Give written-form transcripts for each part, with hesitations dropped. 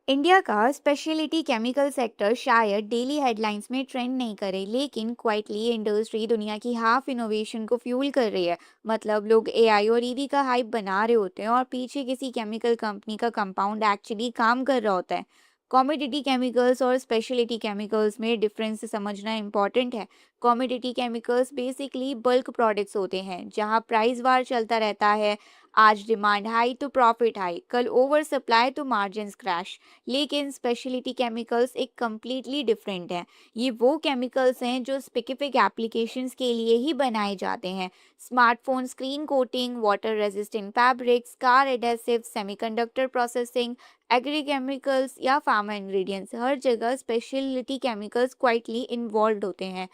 India का speciality chemical sector शायद daily headlines में ट्रेंड नहीं करे, लेकिन क्वाइटली इंडस्ट्री दुनिया की हाफ इनोवेशन को फ्यूल कर रही है। मतलब लोग एआई और ईवी का हाइप बना रहे होते हैं और पीछे किसी केमिकल कंपनी का कंपाउंड एक्चुअली काम कर रहा होता है। कॉमोडिटी केमिकल्स और स्पेशलिटी केमिकल्स में डिफरेंस समझना इंपॉर्टेंट है। Commodity chemicals basically bulk products होते हैं जहां प्राइस वार चलता रहता है। आज डिमांड हाई तो प्रॉफिट हाई, कल ओवर सप्लाई तो मार्जिन क्रैश। लेकिन स्पेशलिटी केमिकल्स एक कम्प्लीटली डिफरेंट है। ये वो केमिकल्स हैं जो स्पेसिफिक एप्लीकेशंस के लिए ही बनाए जाते हैं। Smartphone screen coating, water resistant fabrics, car adhesive, semiconductor processing, agri chemicals या फार्मा इंग्रेडिएंट्स, हर जगह स्पेशलिटी केमिकल्स क्वाइटली इन्वॉल्व होते हैं।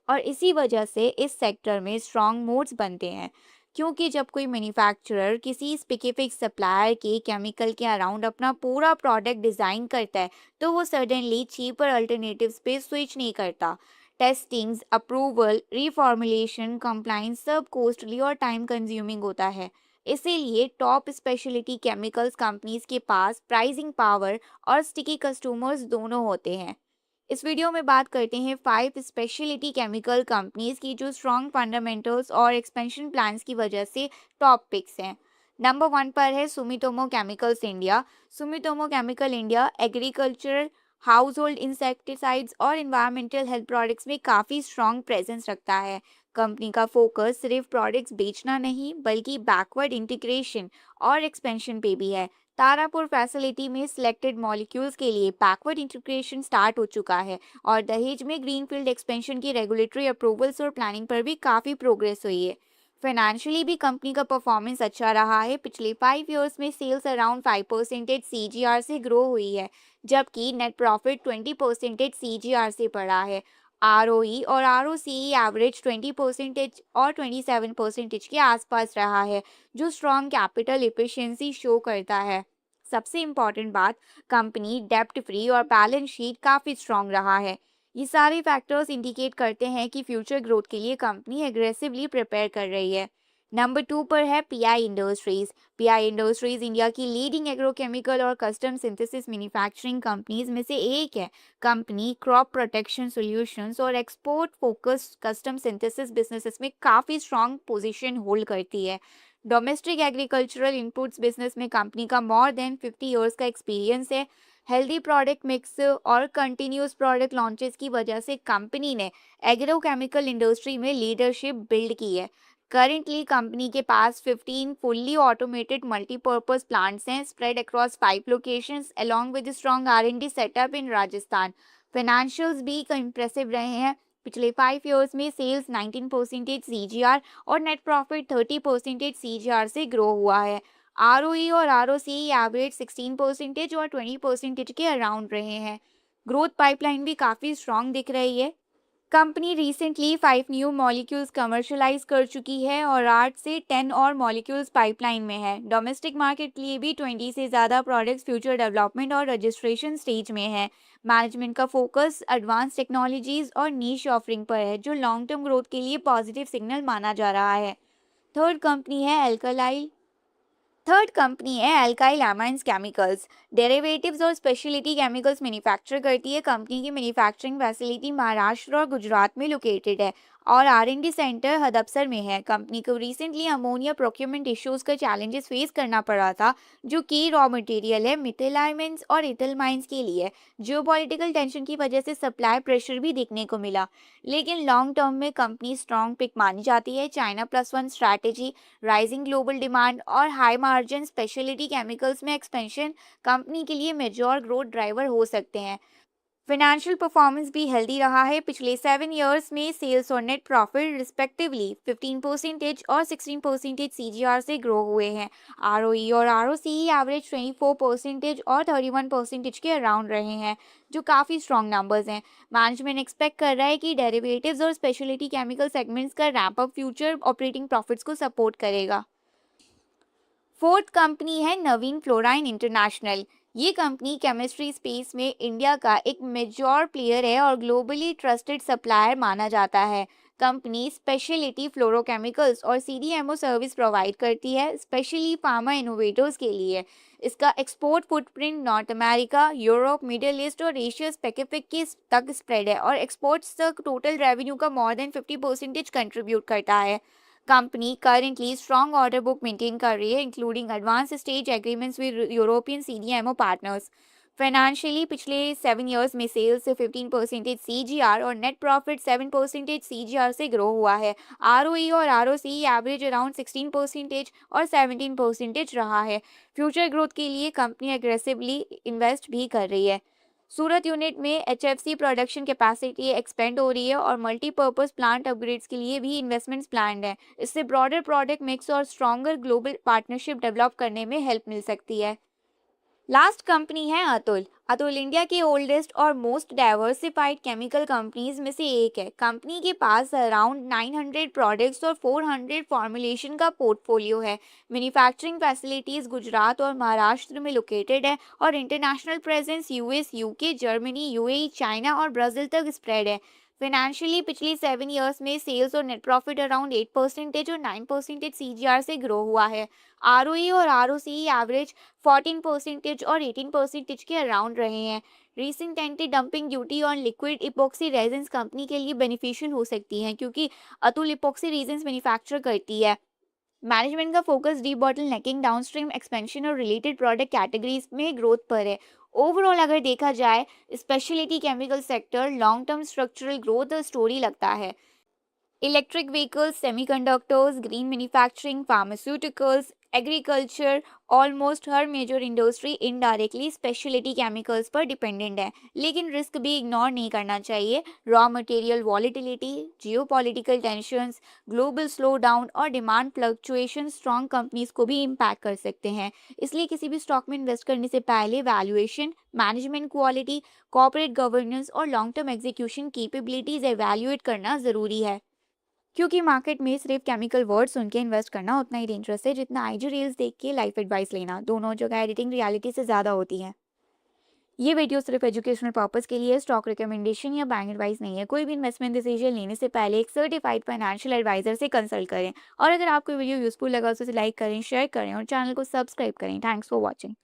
और इसी वजह से इस सेक्टर में स्ट्रॉन्ग मोड्स बनते हैं। क्योंकि जब कोई मैन्युफैक्चरर किसी स्पेसिफिक सप्लायर के केमिकल के अराउंड अपना पूरा प्रोडक्ट डिजाइन करता है, तो वो सडनली चीपर अल्टरनेटिव्स पे स्विच नहीं करता। टेस्टिंग्स, अप्रूवल, रिफॉर्मुलेशन, कंप्लाइंस सब कॉस्टली और टाइम कंज्यूमिंग होता है। इसीलिए टॉप स्पेशलिटी केमिकल्स कंपनीज के पास प्राइसिंग पावर और स्टिकी कस्टमर्स दोनों होते हैं। इस वीडियो में बात करते हैं 5 स्पेशलिटी केमिकल कंपनीज की जो स्ट्रॉन्ग फंडामेंटल्स और एक्सपेंशन प्लान्स की वजह से टॉप पिक्स हैं। नंबर 1 पर है Sumitomo chemicals India. Sumitomo chemical India agricultural, house hold insecticides और इन्वायरमेंटल हेल्थ प्रोडक्ट्स में काफ़ी स्ट्रॉन्ग प्रेजेंस रखता है। कंपनी का फोकस सिर्फ प्रोडक्ट्स बेचना नहीं बल्कि बैकवर्ड इंटीग्रेशन और एक्सपेंशन पे भी है। तारापुर फैसिलिटी में सिलेक्टेड मॉलिक्यूल्स के लिए बैकवर्ड इंटीग्रेशन स्टार्ट हो चुका है और दहेज में ग्रीनफील्ड एक्सपेंशन की रेगुलेटरी अप्रूवल्स और प्लानिंग पर भी काफ़ी प्रोग्रेस हुई है। फाइनेंशियली भी कंपनी का परफॉर्मेंस अच्छा रहा है। पिछले 5 ईयर्स में सेल्स अराउंड 5% सीजीआर से ग्रो हुई है, जबकि नेट प्रॉफिट 20% सीजीआर से बढ़ा है। आरओई और आरओसीई एवरेज 20% और 27% के आसपास रहा है, जो स्ट्रॉन्ग कैपिटल एफिशिएंसी शो करता है। सबसे इम्पॉर्टेंट बात, कंपनी डेब्ट फ्री और बैलेंस शीट काफ़ी स्ट्रॉन्ग रहा है। ये सारे फैक्टर्स इंडिकेट करते हैं कि फ्यूचर ग्रोथ के लिए कंपनी एग्रेसिवली प्रिपेयर कर रही है। नंबर 2 पर है pi industries. Pi industries India की लीडिंग एग्रोकेमिकल और कस्टम सिंथेसिस मैन्युफैक्चरिंग कंपनीज में से एक है। कंपनी क्रॉप प्रोटेक्शन सॉल्यूशंस और export focused custom synthesis businesses में काफ़ी स्ट्रॉन्ग पोजीशन होल्ड करती है। डोमेस्टिक एग्रीकल्चरल इनपुट्स बिजनेस में कंपनी का मोर देन 50 इयर्स का एक्सपीरियंस है। हेल्दी प्रोडक्ट मिक्स और कंटिन्यूस प्रोडक्ट लॉन्चेस की वजह से कंपनी ने एग्रोकेमिकल इंडस्ट्री में लीडरशिप बिल्ड की है। करेंटली कंपनी के पास 15 फुल्ली ऑटोमेटेड मल्टीपर्पज प्लांट्स हैं spread across 5 locations along with strong R and D setup in Rajasthan. Financials भी इंप्रेसिव रहे हैं। पिछले 5 इयर्स में सेल्स 19% सीजीआर और नेट प्रॉफिट 30% सीजीआर से ग्रो हुआ है। आरओई और आरओसी एवरेज 16% और 20% के अराउंड रहे हैं। ग्रोथ पाइपलाइन भी काफ़ी स्ट्रॉन्ग दिख रही है। Company recently 5 new molecules commercialise कर चुकी है और 8 से 10 और मॉलिक्यूल्स पाइपलाइन में है। डोमेस्टिक मार्केट के लिए भी 20 से ज़्यादा प्रोडक्ट्स फ्यूचर डेवलपमेंट और रजिस्ट्रेशन स्टेज में है। मैनेजमेंट का फोकस एडवांस टेक्नोलॉजीज और नीश ऑफरिंग पर है, जो लॉन्ग टर्म ग्रोथ के लिए पॉजिटिव सिग्नल माना जा रहा है। थर्ड कंपनी है एल्कलाइल थर्ड कंपनी है अल्काइल अमाइंस केमिकल्स। डेरिवेटिव्स और स्पेशलिटी केमिकल्स मैन्युफैक्चर करती है। कंपनी की मैन्युफैक्चरिंग फैसिलिटी महाराष्ट्र और गुजरात में लोकेटेड है और आर&डी सेंटर हडपसर में है। कंपनी को रिसेंटली अमोनिया प्रोक्योरमेंट इश्यूज का चैलेंजेस फेस करना पड़ा था, जो की रॉ मटेरियल है मिथिलाइमेंस और इथिलमाइंस के लिए। जियोपॉलिटिकल टेंशन की वजह से सप्लाई प्रेशर भी देखने को मिला, लेकिन लॉन्ग टर्म में कंपनी स्ट्रॉन्ग पिक मानी जाती है। China plus one strategy, rising global demand और हाई मार्जिन स्पेशलिटी केमिकल्स में एक्सपेंशन कंपनी के लिए मेजर ग्रोथ ड्राइवर हो सकते हैं। फाइनेंशियल परफॉर्मेंस भी हेल्दी रहा है। पिछले 7 इयर्स में सेल्स और नेट प्रॉफिट रिस्पेक्टिवली 15% और 16% सीजीआर से ग्रो हुए हैं। आरओई और आरओसीई एवरेज 24% और 31% के अराउंड रहे हैं, जो काफ़ी स्ट्रॉन्ग नंबर्स हैं। मैनेजमेंट एक्सपेक्ट कर रहा है कि डेरिवेटिव्स और स्पेशलिटी केमिकल सेगमेंट्स का ramp up future operating profits को सपोर्ट करेगा। फोर्थ कंपनी है नवीन फ्लोराइन इंटरनेशनल। ये कंपनी केमिस्ट्री स्पेस में इंडिया का एक मेजर प्लेयर है और ग्लोबली ट्रस्टेड सप्लायर माना जाता है। कंपनी स्पेशलिटी फ्लोरोकेमिकल्स और सीडीएमओ सर्विस प्रोवाइड करती है, स्पेशली फार्मा इनोवेटर्स के लिए। इसका export footprint north America, Europe, middle east और एशिया पैसिफिक के तक स्प्रेड है और एक्सपोर्ट्स तक टोटल रेवेन्यू का मोर देन 50% कंट्रीब्यूट करता है। Company currently strong order book maintain कर रही है, including advance stage agreements with European CDMO partners. Financially पिछले 7 इयर्स में सेल्स से 15% सीजीआर और नेट प्रॉफिट 7% सीजीआर से ग्रो हुआ है। आरओई और आरओसी एवरेज अराउंड 16% और 17% रहा है। फ्यूचर ग्रोथ के लिए कंपनी एग्रेसिवली इन्वेस्ट भी कर रही है। सूरत यूनिट में एचएफसी प्रोडक्शन कैपेसिटी एक्सपेंड हो रही है और मल्टीपर्पज प्लांट अपग्रेड्स के लिए भी इन्वेस्टमेंट्स प्लान्ड है। इससे ब्रॉडर प्रोडक्ट मिक्स और स्ट्रॉन्गर ग्लोबल पार्टनरशिप डेवलप करने में हेल्प मिल सकती है। लास्ट कंपनी है अतुल। अतुल इंडिया की ओल्डेस्ट और मोस्ट डाइवर्सिफाइड केमिकल कंपनीज में से एक है। कंपनी के पास अराउंड 900 प्रोडक्ट्स और 400 फॉर्मुलेशन का पोर्टफोलियो है। मैन्युफैक्चरिंग फैसिलिटीज गुजरात और महाराष्ट्र में लोकेटेड है और international presence US, UK, Germany, UAE, China और ब्राजील तक स्प्रेड है। फाइनेंशियली पिछली 7 इयर्स में सेल्स और नेट प्रॉफिट अराउंड 8% और 9% सीजीआर से ग्रो हुआ है। आरओई और आरओसी एवरेज 14% और 18% के अराउंड रहे हैं। Recent anti dumping duty on liquid epoxy resins company के लिए बेनिफिशियल हो सकती हैं, क्योंकि अतुल इपॉक्सी रेजिन्स मैन्युफैक्चर करती है। मैनेजमेंट का focus debottlenecking, downstream expansion और रिलेटेड प्रोडक्ट कैटेगरीज में ग्रोथ पर है। ओवरऑल अगर देखा जाए, specialty chemical sector long term structural growth story लगता है। Electric vehicles, semiconductors, green manufacturing, pharmaceuticals, agriculture, almost हर major industry indirectly specialty chemicals पर डिपेंडेंट है। लेकिन रिस्क भी इग्नोर नहीं करना चाहिए। Raw material volatility, geopolitical tensions, global slow down और डिमांड फ्लक्चुएशन स्ट्रॉन्ग कंपनीज को भी इम्पैक्ट कर सकते हैं। इसलिए किसी भी स्टॉक में इन्वेस्ट करने से पहले valuation, management quality, corporate governance और long term execution capabilities evaluate करना जरूरी है। क्योंकि मार्केट में सिर्फ केमिकल वर्ड सुन के इन्वेस्ट करना उतना ही डेंजरस है जितना आईजी रील्स देख के लाइफ एडवाइस लेना। दोनों जगह एडिटिंग रियलिटी से ज़्यादा होती है। ये वीडियो सिर्फ एजुकेशनल पर्पस के लिए, स्टॉक रिकमेंडेशन या बैंक एडवाइस नहीं है। कोई भी इन्वेस्टमेंट डिसीजन लेने से पहले एक सर्टिफाइड फाइनेंशियल एडवाइजर से कंसल्ट करें। और अगर आपको वीडियो यूजफुल लगा तो उसे लाइक करें, शेयर करें और चैनल को सब्सक्राइब करें। Thanks for watching.